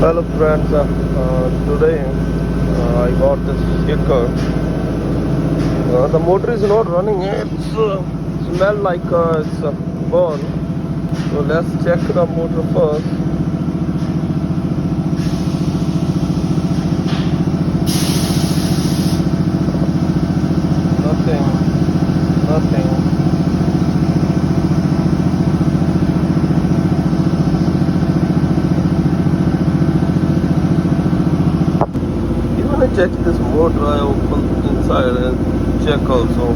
Hello friends, today I got this shaker. The motor is not running, it's smell like it's burn. So let's check the motor first. Nothing. Even I check this motor, I open inside and check also.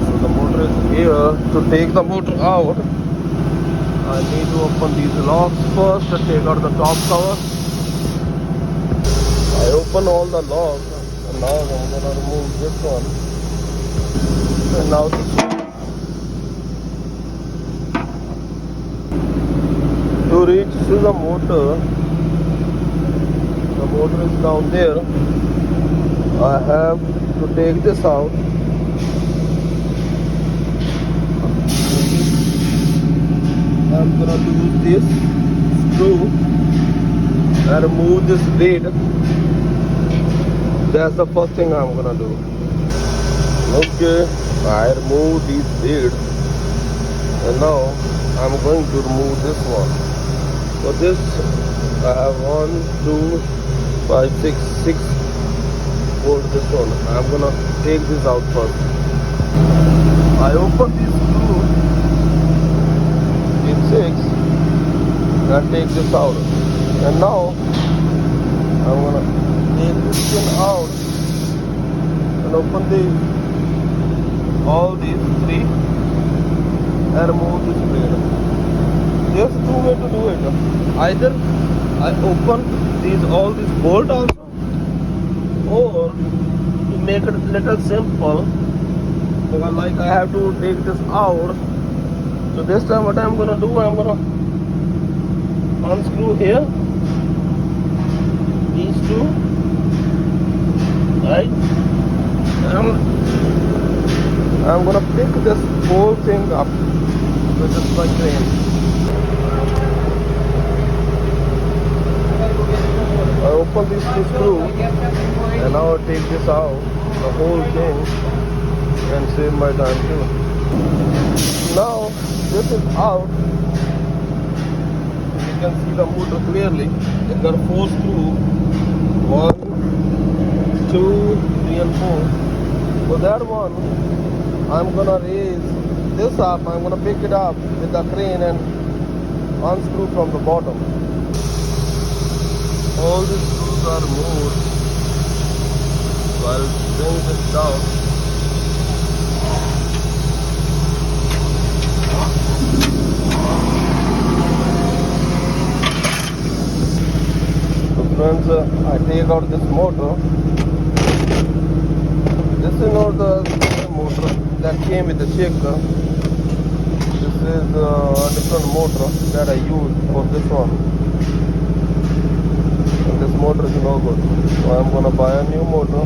So the motor is here. To take the motor out, I need to open these locks first to take out the top cover. I open all the locks and now I'm gonna remove this one. And now to reach to the motor is down there. I have to take this out. I'm gonna use this screw and remove this blade. That's the first thing I'm gonna do. Okay, I remove these blades and now I'm going to remove this one. For this I have 1, 2, 5, 6 hold this one. I'm gonna take this out first. I open this screw in 6 and take this out. And now I'm gonna take this pin out and open all these 3 and remove this blade. There's 2 ways to do it. Either I open all these bolts also, or to make it a little simple, because like I have to take this out. So this time what I'm gonna do, I'm gonna unscrew here, these 2, right? And I'm gonna pick this whole thing up with this my crane. I open this screw and now I take this out, the whole thing, and save my time too. Now this is out. You can see the motor clearly. There are 4 screws. 1, 2, 3 and 4. For that one, I'm gonna raise this up. I'm gonna pick it up with the crane and unscrew from the bottom. All the screws are moved. So I'll bring this down. So friends, I take out this motor. This is not the motor that came with the shaker. This is a different motor that I use for this one. This motor is no good, so I'm gonna buy a new motor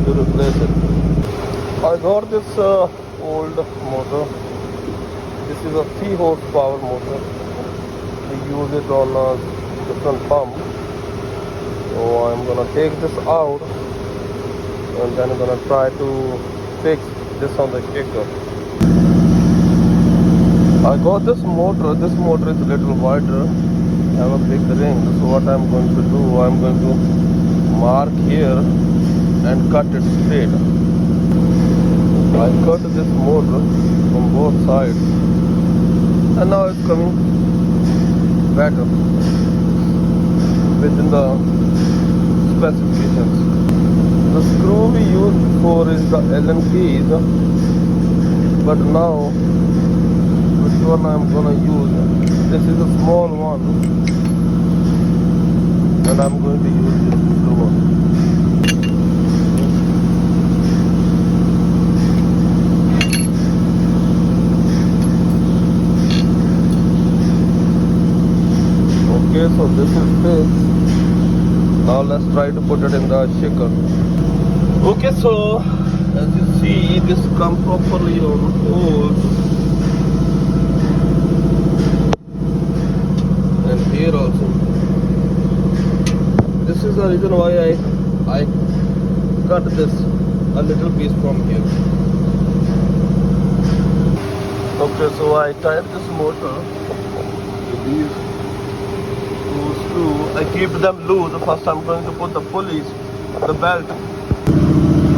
to replace it. I got this old motor. This is a 3 horsepower motor. We use it on a different pump. So I'm gonna take this out and then I'm gonna try to fix this on the shaker. I got this motor. This motor is a little wider. I have a big ring. So what I'm going to do, I'm going to mark here and cut it straight. I cut this motor from both sides and now it's coming better within the specifications. The screw we used before is the Allen keys, but now which one I'm gonna use? This is a small one, and I'm going to use this bigger one. Okay, so this is fixed. Now let's try to put it in the shaker. Okay, so as you see, this comes properly on holes. And here is the reason why I cut this a little piece from here. Okay, so I tied this motor with these two screws. I keep them loose. First I'm going to put the pulleys, the belt.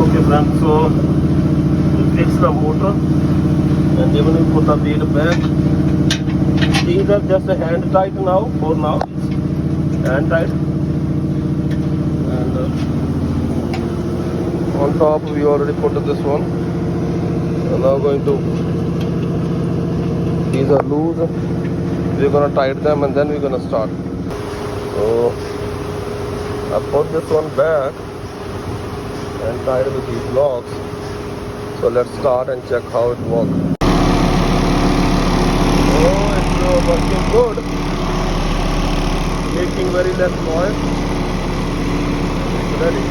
Okay friends, so we fix the motor and even we put the wheel back. These are just a hand tight now, for now, hand tight. And on top we already put this one. So now going to, these are loose. We're gonna tighten them and then we're gonna start. So I put this one back and tied with these locks. So let's start and check how it works. Oh, it's working good. Making very less noise. It's ready.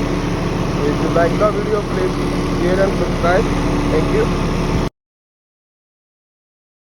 If you like the video, please share and subscribe. Thank you.